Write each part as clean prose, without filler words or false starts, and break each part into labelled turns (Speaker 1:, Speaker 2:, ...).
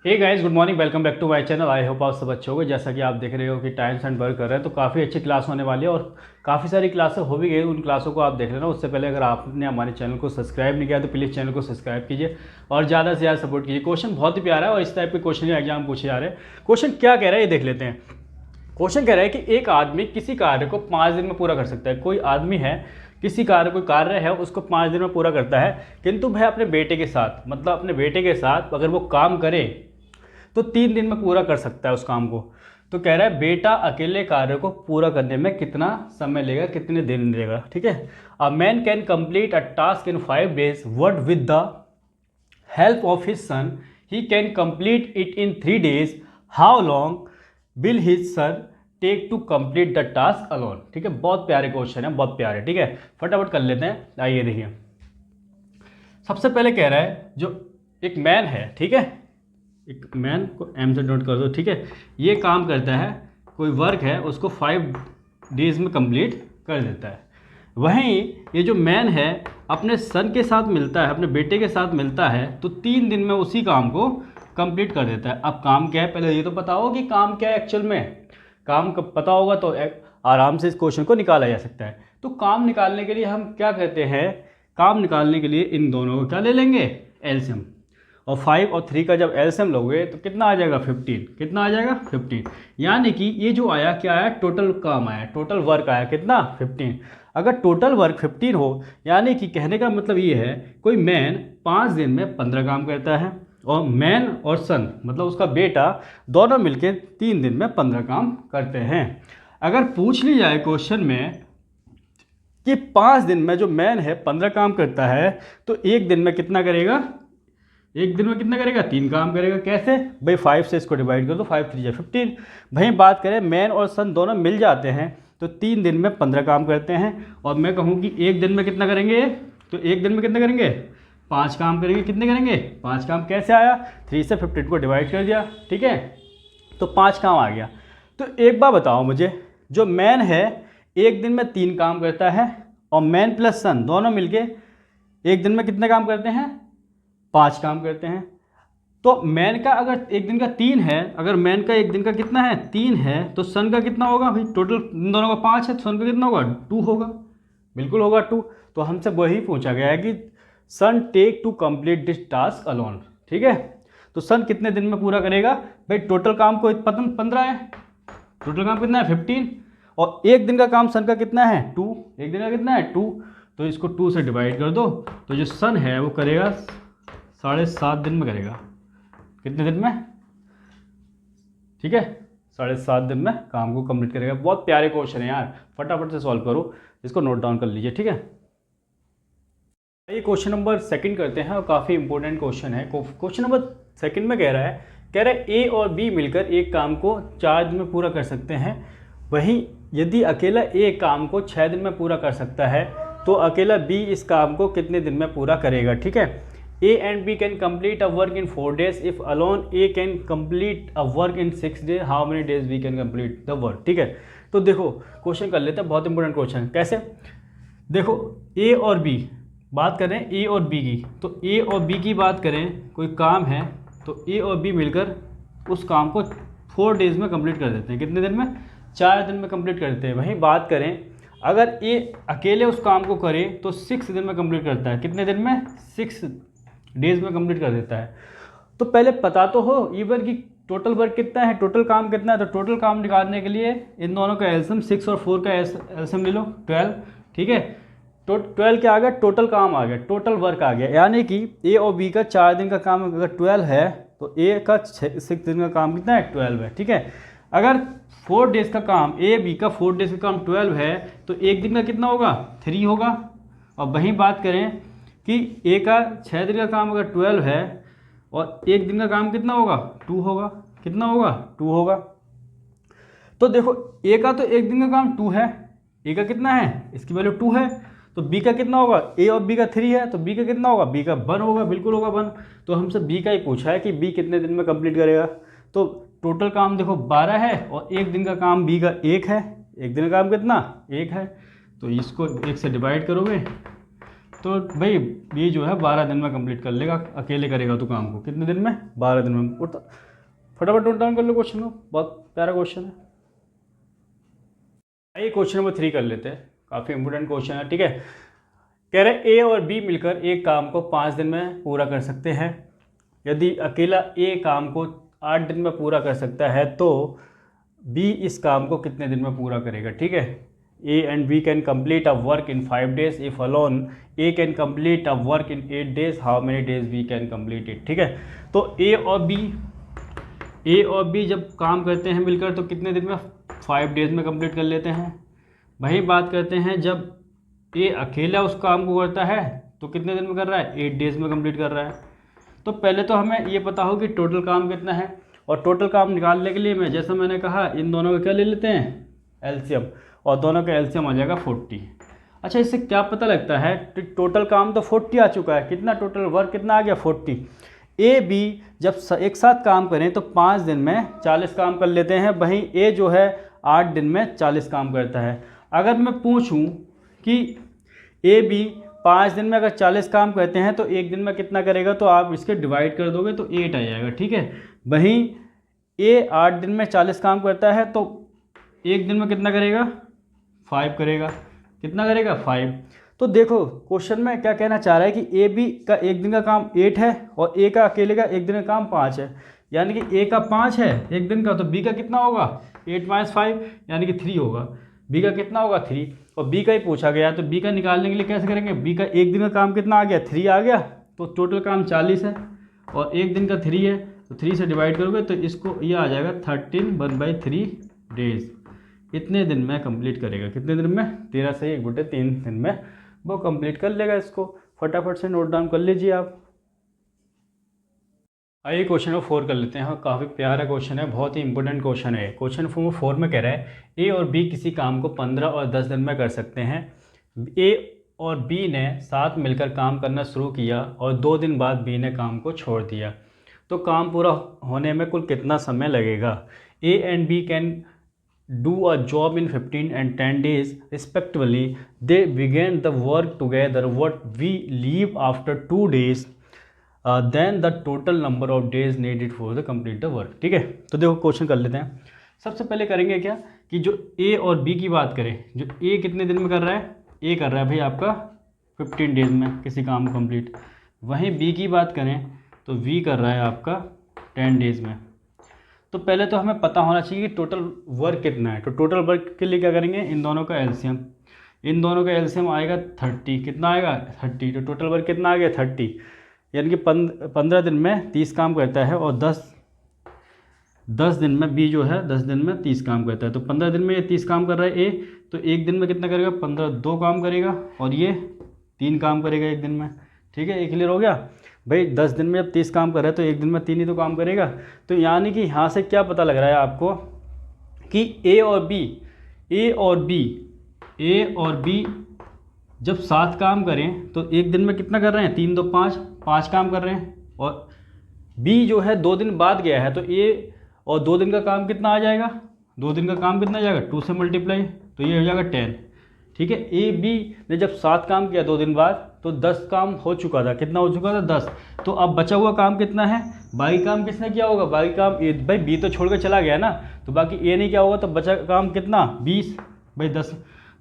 Speaker 1: Hey guys, good morning. Welcome back to my channel. I hope आप सब अच्छे होंगे। जैसा कि आप देख रहे हो कि टाइम्स एंड वर्क कर रहे हैं, तो काफ़ी अच्छी क्लास होने वाली है और काफ़ी सारी क्लासें हो भी गई। उन क्लासों को आप देख लेना। उससे पहले अगर आपने हमारे चैनल को सब्सक्राइब नहीं किया तो प्लीज़ चैनल को सब्सक्राइब कीजिए और ज़्यादा से ज़्यादा सपोर्ट कीजिए। क्वेश्चन बहुत ही प्यारा है और इस टाइप के क्वेश्चन एग्जाम पूछे जा रहे हैं। क्वेश्चन क्या कह रहा है ये देख लेते हैं। क्वेश्चन कह रहा है कि एक आदमी किसी कार्य को 5 दिन में पूरा कर सकता है। कोई आदमी है, किसी कोई कार्य है, उसको 5 दिन में पूरा करता है, किंतु वह अपने बेटे के साथ, मतलब अपने बेटे के साथ अगर वो काम करे तो 3 दिन में पूरा कर सकता है उस काम को। तो कह रहा है बेटा अकेले कार्य को पूरा करने में कितना समय लेगा, कितने दिन लेगा। ठीक है। A man can complete a task in 5 days, word with the help of his son he can complete it in 3 days। How long will his son take to complete the task alone. ठीक है, बहुत प्यारे question है, बहुत प्यारे। ठीक है, फटाफट कर लेते हैं। आइए देखिए, सबसे पहले कह रहा है जो एक मैन है, ठीक है, एक मैन को एम से नोट कर दो। ठीक है, ये काम करता है, कोई वर्क है उसको 5 days में कंप्लीट कर देता है। वहीं ये जो मैन है अपने सन के साथ मिलता है, अपने बेटे के साथ मिलता है, तो 3 दिन में उसी काम को कंप्लीट कर देता है। अब काम क्या है, पहले ये तो पता हो कि काम क्या है एक्चुअल में। काम का पता होगा तो आराम से इस क्वेश्चन को निकाला जा सकता है। तो काम निकालने के लिए हम क्या करते हैं, काम निकालने के लिए इन दोनों को क्या ले लेंगे, एलसीएम। और 5 और 3 का जब एलसीएम लोगे तो कितना आ जाएगा, 15। कितना आ जाएगा, 15। यानी कि ये जो आया क्या आया, टोटल काम आया, टोटल वर्क आया कितना, 15। अगर टोटल वर्क 15 हो, यानी कि कहने का मतलब ये है कोई मैन 5 दिन में 15 काम करता है और मैन और सन मतलब उसका बेटा दोनों मिलकर 3 दिन में 15 काम करते हैं। अगर पूछ ली जाए क्वेश्चन में कि 5 दिन में जो मैन है 15 काम करता है, तो एक दिन में कितना करेगा, एक दिन में कितना करेगा, 3 काम करेगा। कैसे भाई, 5 से इसको डिवाइड कर दो, 5 3 15। भाई बात करें मैन और सन दोनों मिल जाते हैं तो 3 दिन में 15 काम करते हैं। और मैं कहूँ कि एक दिन में कितना करेंगे, तो एक दिन में कितना करेंगे, 5 काम करेंगे। कितने करेंगे, 5 काम। कैसे आया, 3 से 15 को डिवाइड कर दिया। ठीक है, तो 5 काम आ गया। तो एक बार बताओ मुझे, जो मैन है एक दिन में 3 काम करता है और मैन प्लस सन दोनों मिलके एक दिन में कितने काम करते हैं, 5 काम करते हैं। तो मैन का अगर एक दिन का 3 है, अगर मैन का एक दिन का कितना है, 3 है, तो सन का कितना होगा भाई, टोटल इन दोनों का 5 है तो सन का कितना होगा, 2 होगा। बिल्कुल होगा 2। तो हमसे वही पूछा गया है कि son take to complete this task alone. ठीक है, तो सन कितने दिन में पूरा करेगा भाई, टोटल काम को 15 है, टोटल काम कितना है 15, और एक दिन का काम सन का कितना है 2, एक दिन का कितना है 2, तो इसको 2 से डिवाइड कर दो। तो जो सन है वो करेगा 7.5 दिन में करेगा। कितने दिन में, ठीक है, 7.5 दिन में काम को कंप्लीट करेगा। बहुत प्यारे क्वेश्चन है यार, फटाफट से सॉल्व करो, इसको नोट डाउन कर लीजिए। ठीक है, ये क्वेश्चन नंबर 2 करते हैं और काफ़ी इंपॉर्टेंट क्वेश्चन है। क्वेश्चन नंबर 2 में कह रहा है ए और बी मिलकर एक काम को 4 दिन में पूरा कर सकते हैं। वहीं यदि अकेला ए काम को 6 दिन में पूरा कर सकता है तो अकेला बी इस काम को कितने दिन में पूरा करेगा। ठीक है, A and B can complete a work in 4 days. If alone A can complete a work in 6 days, how many days we can complete the work? ठीक है, तो देखो क्वेश्चन कर लेते हैं, बहुत इंपॉर्टेंट क्वेश्चन है। कैसे, देखो A और B बात करें, A और B की, तो A और B की बात करें, कोई काम है तो A और B मिलकर उस काम को 4 days में कंप्लीट कर देते हैं। कितने दिन में, 4 दिन में कंप्लीट कर देते हैं। वहीं बात करें अगर A अकेले उस काम को करे तो 6 दिन में कंप्लीट करता है। कितने दिन में, 6 डेज में कंप्लीट कर देता है। तो पहले पता तो हो ईवन की टोटल वर्क कितना है, टोटल काम कितना है। तो टोटल काम निकालने के लिए इन दोनों का एलसीएम 6 और 4 का एलसीएम ले लो, 12। ठीक है, तो 12 क्या आ गया, टोटल काम आ गया, टोटल वर्क आ गया। यानी कि ए और बी का 4 दिन का काम अगर 12 है तो ए का 6 दिन का काम कितना है, 12 है। ठीक है, अगर 4 डेज का काम, ए बी का 4 डेज का काम 12 है तो एक दिन का कितना होगा, 3 होगा। और वहीं बात करें कि ए का 6 दिन का काम अगर 12 है और एक दिन का काम कितना होगा, 2 होगा। कितना होगा, 2 होगा। तो देखो ए का तो एक दिन का काम 2 है, ए का कितना है, इसकी वैल्यू 2 है। तो बी का कितना होगा, ए और बी का 3 है तो बी का कितना होगा, बी का 1 होगा। बिल्कुल होगा 1। तो हमसे बी का ही पूछा है कि बी कितने दिन में कंप्लीट करेगा। तो टोटल काम देखो 12 है और एक दिन का काम बी का 1 है। एक दिन का काम कितना, 1 है। तो इसको 1 से डिवाइड करोगे तो भाई बी जो है 12 दिन में कंप्लीट कर लेगा, अकेले करेगा तो काम को कितने दिन में, 12 दिन में। उठा फटाफट नोट डाउन कर लो क्वेश्चन को, बहुत प्यारा क्वेश्चन है। आइए क्वेश्चन नंबर 3 कर लेते हैं, काफ़ी इंपॉर्टेंट क्वेश्चन है, ठीक है। कह रहे ए और बी मिलकर एक काम को 5 दिन में पूरा कर सकते हैं। यदि अकेला ए काम को 8 दिन में पूरा कर सकता है तो बी इस काम को कितने दिन में पूरा करेगा, ठीक है। A and B can complete a work in 5 days if alone A can complete a work in 8 days, how many days B can complete it, ठीक है। तो ए और बी जब काम करते हैं मिलकर तो कितने दिन में, 5 days में कंप्लीट कर लेते हैं। वही बात करते हैं जब ए अकेला उस काम को करता है तो कितने दिन में कर रहा है, 8 days में कंप्लीट कर रहा है। तो पहले तो हमें ये पता हो कि टोटल काम कितना है, और टोटल काम निकालने के लिए मैं जैसा मैंने कहा इन दोनों का क्या ले लेते हैं, एलसीएम, और दोनों का एलसीएम आ जाएगा 40। अच्छा, इससे क्या पता लगता है, टोटल काम तो 40 आ चुका है, कितना टोटल वर्क कितना आ गया, 40। ए बी जब एक साथ काम करें तो 5 दिन में 40 काम कर लेते हैं, वहीं ए जो है 8 दिन में 40 काम करता है। अगर मैं पूछूं कि ए बी 5 दिन में अगर 40 काम करते हैं तो एक दिन में कितना करेगा, तो आप इसके डिवाइड कर दोगे तो 8 आ जाएगा, ठीक है। वहीं ए 8 दिन में 40 काम करता है तो एक दिन में कितना करेगा, 5 करेगा, कितना करेगा, 5। तो देखो क्वेश्चन में क्या कहना चाह रहा है कि ए बी का एक दिन का काम 8 है और ए का अकेले का एक दिन का काम 5 है, यानी कि ए का 5 है एक दिन का, तो बी का कितना होगा, 8 - 5 यानी कि 3 होगा। बी का कितना होगा, 3, और बी का ही पूछा गया तो बी का निकालने के लिए कैसे करेंगे, बी का एक दिन का काम कितना आ गया, 3 आ गया, तो टोटल काम 40 है और एक दिन का 3 है, तो 3 से डिवाइड करोगे तो इसको ये आ जाएगा 13 1/3 डेज। इतने दिन में कंप्लीट करेगा, कितने दिन में, 13 से 1/3 दिन में वो कंप्लीट कर लेगा। इसको फटाफट से नोट डाउन कर लीजिए आप। आइए क्वेश्चन नंबर 4 कर लेते हैं। हाँ, काफ़ी प्यारा क्वेश्चन है, बहुत ही इंपॉर्टेंट क्वेश्चन है। क्वेश्चन नंबर 4 में कह रहा है ए और बी किसी काम को 15 और 10 दिन में कर सकते हैं। ए और बी ने साथ मिलकर काम करना शुरू किया और 2 दिन बाद बी ने काम को छोड़ दिया, तो काम पूरा होने में कुल कितना समय लगेगा। A and B can do a job in 15 and 10 days respectively. They began the work together. What we leave after 2 days, then the total number of days needed for the complete the work, ठीक है। तो देखो question कर लेते हैं। सबसे पहले करेंगे क्या कि जो ए और बी की बात करें, जो ए कितने दिन में कर रहा है, ए कर रहा है भाई आपका 15 डेज में किसी काम को कंप्लीट। वहीं बी की बात करें तो बी कर रहा है आपका 10 डेज में। तो पहले तो हमें पता होना चाहिए कि टोटल वर्क कितना है। तो टोटल वर्क के लिए क्या करेंगे, इन दोनों का एलसीएम, इन दोनों का एलसीएम आएगा 30, कितना आएगा 30, तो टोटल वर्क कितना आ गया 30, यानी कि 15 दिन में 30 काम करता है और 10 दिन में बी जो है 10 दिन में 30 काम करता है। तो 15 दिन में ये 30 काम कर रहा है ए, तो एक दिन में कितना करेगा, 15 2 काम करेगा और ये 3 काम करेगा एक दिन में, ठीक है। ये क्लियर हो गया भाई। 10 दिन में जब 30 काम कर रहा है तो एक दिन में 3 ही तो काम करेगा। तो यानी कि यहाँ से क्या पता लग रहा है आपको कि ए और बी जब 7 काम करें तो एक दिन में कितना कर रहे हैं, 3 2 5 काम कर रहे हैं, और बी जो है 2 दिन बाद गया है तो ए और 2 दिन का काम कितना आ जाएगा, 2 दिन का काम कितना आ जाएगा, 2 से मल्टीप्लाई, तो ये हो जाएगा 10, ठीक है। ए बी ने जब 7 काम किया 2 दिन बाद तो 10 काम हो चुका था, कितना हो चुका था 10। तो अब बचा हुआ काम कितना है, बाकी काम किसने किया होगा, बाकी काम ए, भाई बी तो छोड़ कर चला गया ना, तो बाकी ए ने क्या होगा, तो बचा काम कितना 20, भाई 10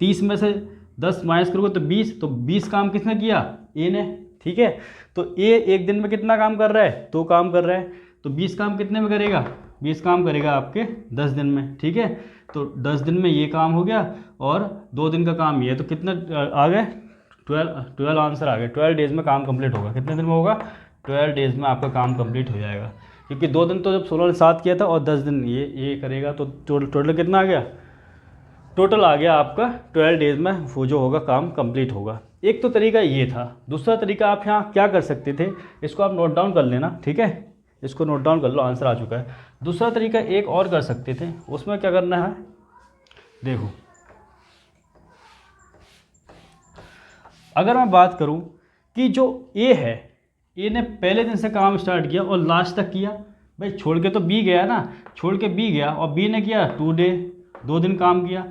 Speaker 1: 30 में से 10 माइनस करोगे तो 20, तो 20 काम किसने किया, ए ने, ठीक है। तो ए एक दिन में कितना काम कर रहा है, 2 काम कर रहा है, तो 20 काम कितने में करेगा, 20 काम करेगा आपके 10 दिन में, ठीक है। तो 10 दिन में ये काम हो गया और 2 दिन का काम ये है, तो कितना आ गए 12 आंसर आ गए। 12 डेज़ में काम कंप्लीट होगा, कितने दिन में होगा, 12 डेज़ में आपका काम कंप्लीट हो जाएगा, क्योंकि 2 दिन तो जब 16 ने 7 किया था और 10 दिन ये करेगा, तो टोटल कितना आ गया, टोटल आ गया आपका 12 डेज़ में वो जो होगा काम कंप्लीट होगा। एक तो तरीका ये था। दूसरा तरीका आप यहाँ क्या कर सकते थे, इसको आप नोट डाउन कर लेना, ठीक है, इसको नोट डाउन कर लो, आंसर आ चुका है। दूसरा तरीका एक और कर सकते थे, उसमें क्या करना है, देखो अगर मैं बात करूं कि जो ए है, ए ने पहले दिन से काम स्टार्ट किया और लास्ट तक किया, भाई छोड़ के तो बी गया ना, छोड़ के बी गया और बी ने किया 2 दिन काम किया।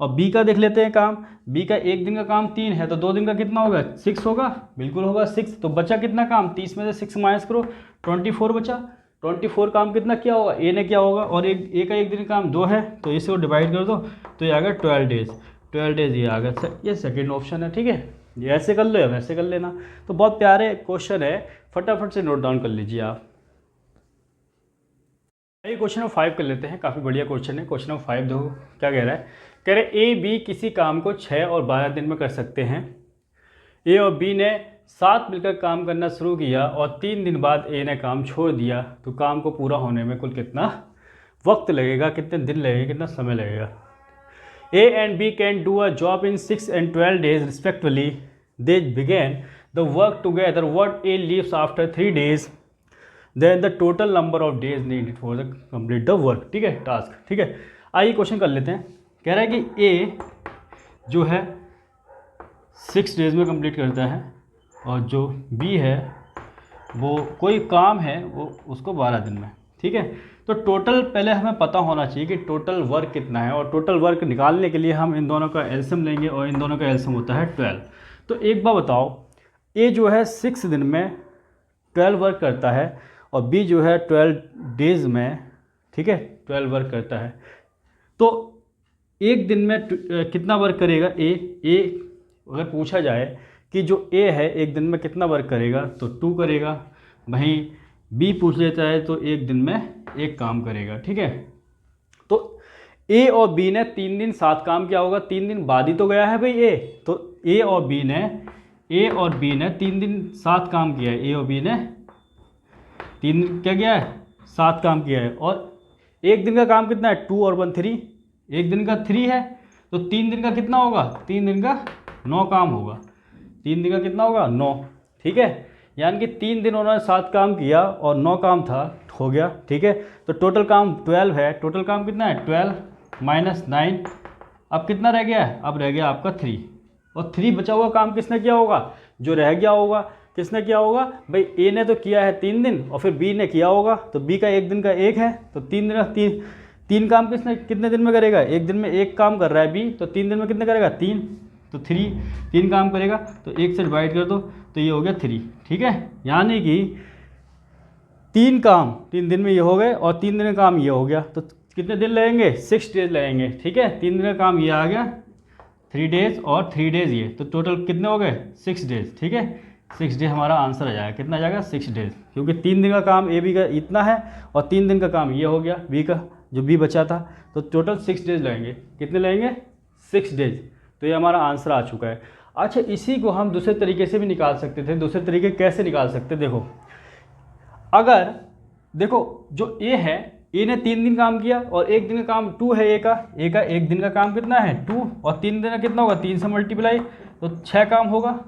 Speaker 1: और बी का देख लेते हैं काम। बी का एक दिन का काम 3 है, तो 2 दिन का कितना होगा, 6 होगा, बिल्कुल होगा 6। तो बचा कितना काम, 30 में से 6 माइनस करो, 24 बचा। 24 काम कितना किया होगा, ए ने किया होगा, और ए का एक दिन का काम 2 है, तो इसे वो डिवाइड कर दो, तो ये आ गया 12 डेज। 12 डेज ये आ गया, ये सेकेंड ऑप्शन है। ठीक है, ये ऐसे कर लो या वैसे कर लेना। तो बहुत प्यारे क्वेश्चन है, फटाफट से नोट डाउन कर लीजिए आप। ये क्वेश्चन नंबर 5 कर लेते हैं, काफ़ी बढ़िया क्वेश्चन है। क्वेश्चन नंबर 5 देखो क्या कह रहा है, कह रहे ए बी किसी काम को 6 और 12 दिन में कर सकते हैं। ए और बी ने साथ मिलकर काम करना शुरू किया और 3 दिन बाद ए ने काम छोड़ दिया, तो काम को पूरा होने में कुल कितना वक्त लगेगा, कितने दिन लगेगा, कितना समय लगेगा। A and B can do a job in 6 and 12 days respectively. They began the work together. What A leaves after 3 days, then the total number of days needed for the complete the work. ठीक है, task. ठीक है, आइए question कर लेते हैं। कह रहा है कि ए जो है 6 डेज में कंप्लीट करता है, और जो बी है वो कोई काम है वो उसको 12 दिन में। ठीक है, तो टोटल पहले हमें पता होना चाहिए कि टोटल वर्क कितना है, और टोटल वर्क निकालने के लिए हम इन दोनों का एलसीएम लेंगे, और इन दोनों का एलसीएम होता है 12। तो एक बार बताओ, ए जो है 6 दिन में 12 वर्क करता है, और बी जो है 12 डेज में, ठीक है, 12 वर्क करता है। तो एक दिन में कितना वर्क करेगा ए अगर पूछा जाए कि जो ए है एक दिन में कितना वर्क करेगा, तो 2 करेगा। वहीं बी पूछ लेता है तो एक दिन में एक काम करेगा। ठीक है, तो ए और बी ने 3 दिन साथ काम किया होगा, 3 दिन बाद ही तो गया है भाई ए, तो ए और बी ने 3 दिन साथ काम किया है। ए और बी ने 3 दिन क्या किया है, साथ काम किया है। और एक दिन का काम कितना है, 2 और 1 3, एक दिन का 3 है, तो 3 दिन का कितना होगा, 3 दिन का 9 काम होगा। 3 दिन का कितना होगा, 9। ठीक है, यानी कि 3 दिन उन्होंने साथ काम किया और 9 काम था, हो गया। ठीक है, तो टोटल काम 12 है। टोटल काम कितना है, 12 माइनस 9, अब कितना रह गया है, अब रह गया आपका 3। और 3 बचा हुआ काम किसने किया होगा, जो रह गया होगा किसने किया होगा भाई, ए ने तो किया है 3 दिन, और फिर बी ने किया होगा, तो बी का एक दिन का 1 है, तो 3 दिन 3 काम कितने दिन में करेगा, एक दिन में 1 काम कर रहा है बी, तो 3 दिन में कितने करेगा, 3, तो 3 काम करेगा, तो 1 से डिवाइड कर दो, तो ये हो गया 3। ठीक है, यानी कि 3 काम 3 दिन में ये हो गए, और 3 दिन का काम ये हो गया, तो कितने दिन लगेंगे, 6 डेज लगेंगे। ठीक है, 3 दिन का काम ये आ गया, 3 डेज और 3 डेज ये, तो टोटल कितने हो गए, 6 डेज। ठीक है, 6 डेज हमारा आंसर आ जाएगा, कितना आ जाएगा, 6 डेज, क्योंकि 3 दिन का काम ए बी का इतना है, और 3 दिन का काम ये हो गया बी का, जो बी बचा था, तो टोटल 6 डेज लगेंगे। कितने लगेंगे, 6 डेज। तो ये हमारा आंसर आ चुका है। अच्छा, इसी को हम दूसरे तरीके से भी निकाल सकते थे। दूसरे तरीके कैसे निकाल सकते, देखो, अगर देखो जो ए है, ए ने 3 दिन काम किया और एक दिन का काम 2 है ए का एक दिन का काम कितना है 2, और 3 दिन का कितना होगा, 3 से मल्टीप्लाई, तो 6 काम होगा।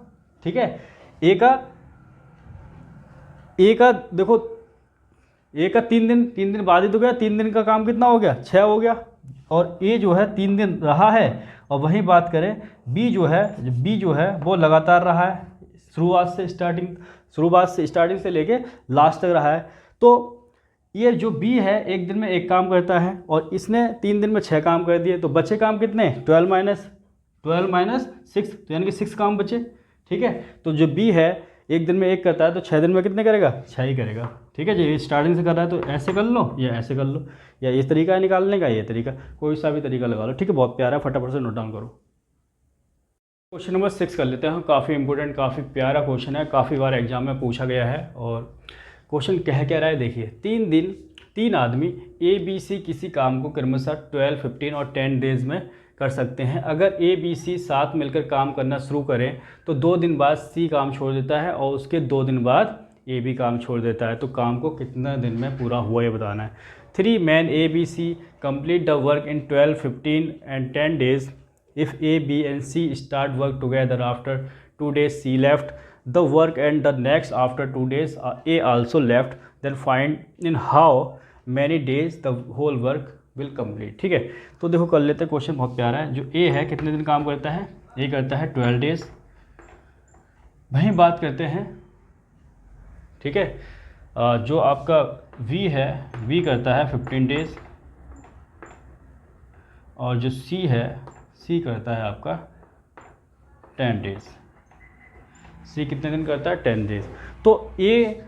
Speaker 1: ठीक है, ए का देखो, ए का 3 दिन बाद ही तो गया, 3 दिन का काम कितना हो गया, 6 हो गया, और ए जो है 3 दिन रहा है। और वहीं बात करें बी जो है वो लगातार रहा है, शुरुआत से स्टार्टिंग से लेके लास्ट तक रहा है। तो ये जो बी है एक दिन में 1 काम करता है, और इसने 3 दिन में 6 काम कर दिए, तो बचे काम कितने, 12 माइनस 6, तो यानी कि 6 काम बचे। ठीक है, तो जो बी है एक दिन में 1 करता है, तो 6 दिन में कितने करेगा, 6 ही करेगा। ठीक है, जो स्टार्टिंग से कर रहा है तो ऐसे कर लो या ऐसे कर लो, या इस तरीका है निकालने का, ये तरीका, कोई सा भी तरीका लगा लो। ठीक है, बहुत प्यारा है, फटाफट से नोट डाउन करो। क्वेश्चन नंबर 6 कर लेते हैं। काफ़ी इंपॉर्टेंट, काफ़ी प्यारा क्वेश्चन है, काफ़ी बार एग्जाम में पूछा गया है। और क्वेश्चन कह रहा है, देखिए, 3 आदमी ए बी सी किसी काम को क्रमशः 12, 15 और 10 डेज में कर सकते हैं। अगर ए बी सी साथ मिलकर काम करना शुरू करें तो 2 दिन बाद सी काम छोड़ देता है, और उसके 2 दिन बाद ए बी काम छोड़ देता है, तो काम को कितना दिन में पूरा हुआ ये बताना है। 3 men A, B, C complete the work in 12, 15 and 10 days. If A, B and C start work together after 2 days, C left the work and the next after 2 days A also left, then find in how many days the whole work will complete. ठीक है, तो देखो कर लेते हैं, question बहुत प्यारा है। जो A है कितने दिन काम करता है, A करता है 12 डेज। वहीं बात करते हैं, ठीक है, जो आपका V है, V करता है 15 डेज, और जो C है सी करता है आपका 10 डेज। सी कितने दिन करता है? 10 डेज। तो ए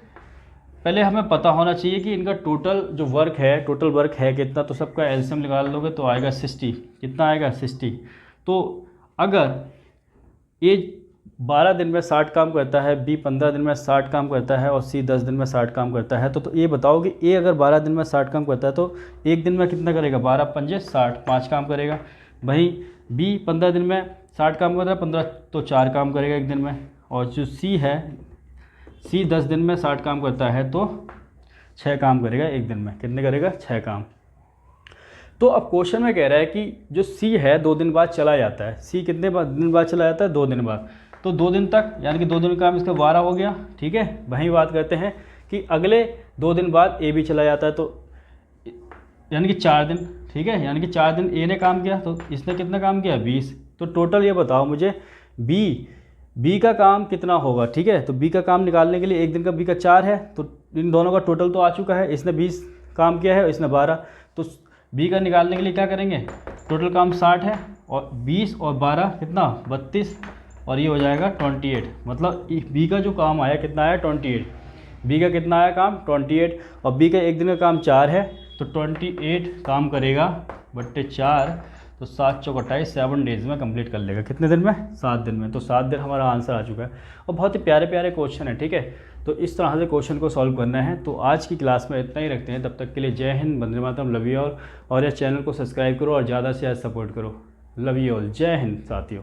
Speaker 1: पहले हमें पता होना चाहिए कि इनका टोटल जो वर्क है, टोटल वर्क है कितना, तो सबका एलसीएम निकाल लोगे तो आएगा 60। कितना आएगा? 60। तो अगर ए 12 दिन में 60 काम करता है, बी 15 दिन में 60 काम करता है और सी 10 दिन में 60 काम करता है, तो ये बताओ कि ए अगर 12 दिन में 60 काम करता है तो एक दिन में कितना करेगा? 12 पंजे 60, 5 काम करेगा। वहीं बी 15 दिन में 60 काम करता है, 15 तो 4 काम करेगा एक दिन में। और जो सी है, सी 10 दिन में 60 काम करता है तो 6 काम करेगा एक दिन में। कितने करेगा? 6 काम। तो अब क्वेश्चन में कह रहा है कि जो सी है 2 दिन बाद चला जाता है। सी कितने दिन बाद चला जाता है? 2 दिन बाद। तो 2 दिन तक, यानी कि 2 दिन का काम इसका 12 हो गया। ठीक है, वहीं बात करते हैं कि अगले 2 दिन बाद ए भी चला जाता है, तो यानी कि 4 दिन। ठीक है, यानी कि 4 दिन ए ने काम किया, तो इसने कितना काम किया? 20। तो टोटल ये बताओ मुझे बी का काम कितना होगा। ठीक है, तो बी का काम निकालने के लिए एक दिन का बी का 4 है, तो इन दोनों का टोटल तो आ चुका है। इसने 20 काम किया है, इसने 12, तो बी का निकालने के लिए क्या करेंगे? टोटल काम 60 है और 20 और 12 कितना? 32, और ये हो जाएगा 28। मतलब बी का जो काम आया कितना आया? 28। बी का कितना आया काम? 28। और बी का एक दिन का काम 4 है, तो 28 काम करेगा बट्टे 4, तो 7 चौक 28, 7 डेज़ में कंप्लीट कर लेगा। कितने दिन में? 7 दिन में। तो 7 दिन हमारा आंसर आ चुका है। और बहुत ही प्यारे प्यारे क्वेश्चन है। ठीक है, तो इस तरह से क्वेश्चन को सॉल्व करना है। तो आज की क्लास में इतना ही रखते हैं। तब तक के लिए जय Hind, Vande Mataram, love you all. और इस चैनल को सब्सक्राइब करो और ज़्यादा से ज़्यादा सपोर्ट करो। लव यू ऑल, जय हिंद साथियों।